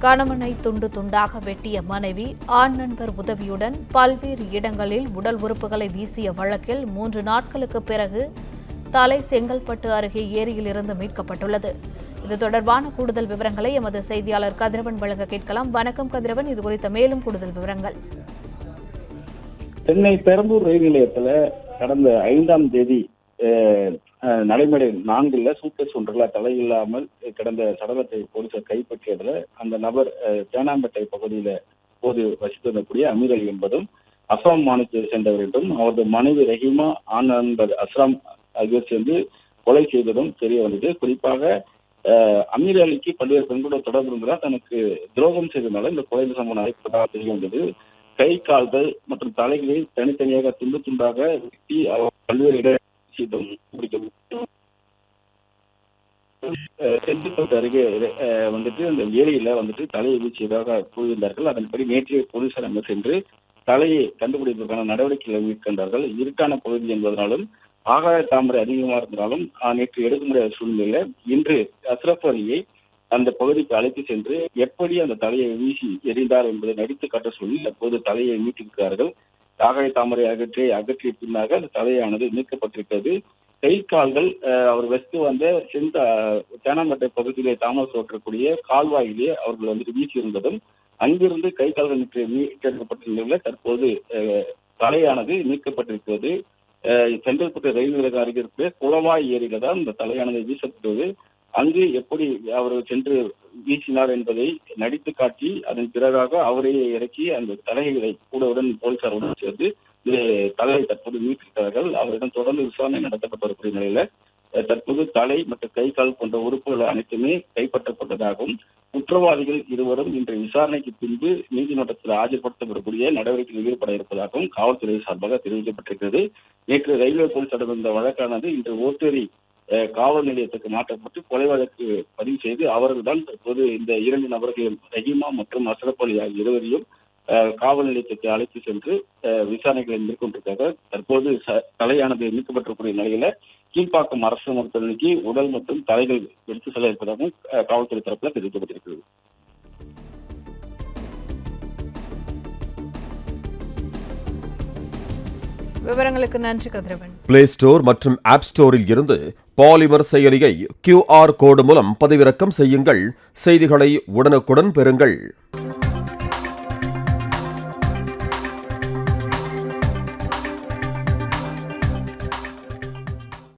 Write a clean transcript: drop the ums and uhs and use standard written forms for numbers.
கணவனை துண்டு துண்டாக வெட்டிய மனைவி ஆண் நண்பர் உதவியுடன் பல்வேறு இடங்களில் உடல் உறுப்புகளை வீசிய வழக்கில் 3 நாட்களுக்கு பிறகு தலை செங்கல்பட்டு அருகே ஏரியிலிருந்து மீட்கப்பட்டுள்ளது. இது தொடர்பான கூடுதல் விவரங்களை எமது செய்தியாளர் கதிரவன் வழங்க கேட்கலாம். வணக்கம் கதிரவன், இது குறித்த மேலும் கூடுதல் விவரங்கள். சென்னை பெரம்பூர் ரயில் நிலையத்துல கடந்த 5ஆம் தேதி நடைமுறை 4 சூட்கேஸ் ஒன்றுல தலையில்லாமல் கிடந்த சடலத்தை போலீசார் கைப்பற்றியதுல அந்த நபர் தேனாம்பேட்டை பகுதியில போது வசித்து வரக்கூடிய அமீர் அலி என்பதும் அசாம் மாநிலத்தை சேர்ந்தவர் என்றும் அவரது மனைவி ரஹீமா ஆண் நண்பர் அஸ்ராம் ஆகியோர் சேர்ந்து கொலை செய்ததும் தெரிய வந்தது. குறிப்பாக அமீர் அலிக்கு பல்வேறு பெண்களோட தொடர்பு இருந்ததால் தனக்கு துரோகம் செய்ததுனால இந்த கொலை சம்பவம் நடைபெற்றதாக தெரிய வந்தது. கை கால்கள் மற்றும் தலைகளை தனித்தனியாக துண்டு துண்டாக வெட்டி அவர் பல்வேறு செங்கல்பட்டு அருகே அந்த ஏரியில தலையை வீசியதாக கூறியிருந்தார்கள். அதன்படி நேற்று போலீசார் அங்கு சென்று தலையை கண்டுபிடிப்பதற்கான நடவடிக்கைகளை மேற்கொண்டார்கள். இருட்டான பகுதி என்பதனாலும் ஆகாய தாமரை அதிகமாக இருந்தாலும் நேற்று எடுக்க முடியாத சூழ்நிலையில இன்று அஸ்ரப் அலியை அந்த பகுதிக்கு அழைத்து சென்று எப்படி அந்த தலையை வீசி எறிந்தார் என்பதை நடித்து காட்ட சொல்லி அப்போது தலையை மீட்டிருக்கிறார்கள். ஆகாய தாமரை அகற்றிய பின்னாக அந்த தலையானது மீட்கப்பட்டிருக்கிறது. கை கால்கள் அவர் வசித்து வந்த தேனாம்பேட்டை பகுதியிலே தாமஸ் ஓட்டக்கூடிய கால்வாயிலே அவர்கள் வீசி இருந்ததும் அங்கிருந்து கை கால்கள் மீட்டெடுக்கப்பட்ட நிலையில தற்போது தலையானது மீட்கப்பட்டிருக்கிறது. செங்கல்பட்டு ரயில் நிலையம் அருகே இருக்கிற குளவாய் ஏரியில தான் இந்த தலையானது வீசப்பட்டது. அங்கு எப்படி அவர் சென்று வீசினார் என்பதை நடித்து காட்டி அதன் பிறகாக அவரையே இறக்கி அந்த தலைகளை கூடவுடன் போலீசாருடன் சேர்ந்து தலையை தற்போது மீட்டிருக்கிறார்கள். அவரிடம் தொடர்ந்து விசாரணை நடத்தப்பட்டு வரக்கூடிய நிலையில தற்போது தலை மற்றும் கை கால் போன்ற உறுப்புகள் அனைத்துமே கைப்பற்றப்பட்டதாகவும் குற்றவாளிகள் இருவரும் இன்று விசாரணைக்கு பின்பு நீதிமன்றத்தில் ஆஜர்படுத்தப்படக்கூடிய நடவடிக்கையில் ஈடுபட இருப்பதாகவும் காவல்துறை சார்பாக தெரிவிக்கப்பட்டிருக்கிறது. நேற்று ரயில்வே போலீசாரிடம் இந்த வழக்கானது இன்று ஓட்டேரி காவல் நிலையத்துக்கு மாற்றப்பட்டு கொலை வழக்கு பதிவு செய்து அவர்கள் தான் தற்போது இந்த 2 நபர்களையும் ரஹீமா மற்றும் அஸ்ரப் அலி ஆகிய இருவரையும் காவல் நிலையத்துக்கு அழைத்து சென்று விசாரணைகளை மேற்கொண்டிருக்காங்க. தற்போது தலையானது மீட்கப்பட்டிருக்கூடிய நிலையில கீழ்ப்பாக்கம் அரசு மருத்துவமனைக்கு உடல் மற்றும் தலைகள் எடுத்து செல்ல இருப்பதாகவும் காவல்துறை தரப்புல தெரிவிக்கப்பட்டிருக்கிறது. விவரங்களுக்கு நன்றி கதிரவன். பிளே ஸ்டோர் மற்றும் ஆப் ஸ்டோரில் இருந்து பாலிமர் செயலியை QR கோடு மூலம் பதிவிறக்கம் செய்யுங்கள். செய்திகளை உடனுக்குடன் பெறுங்கள்.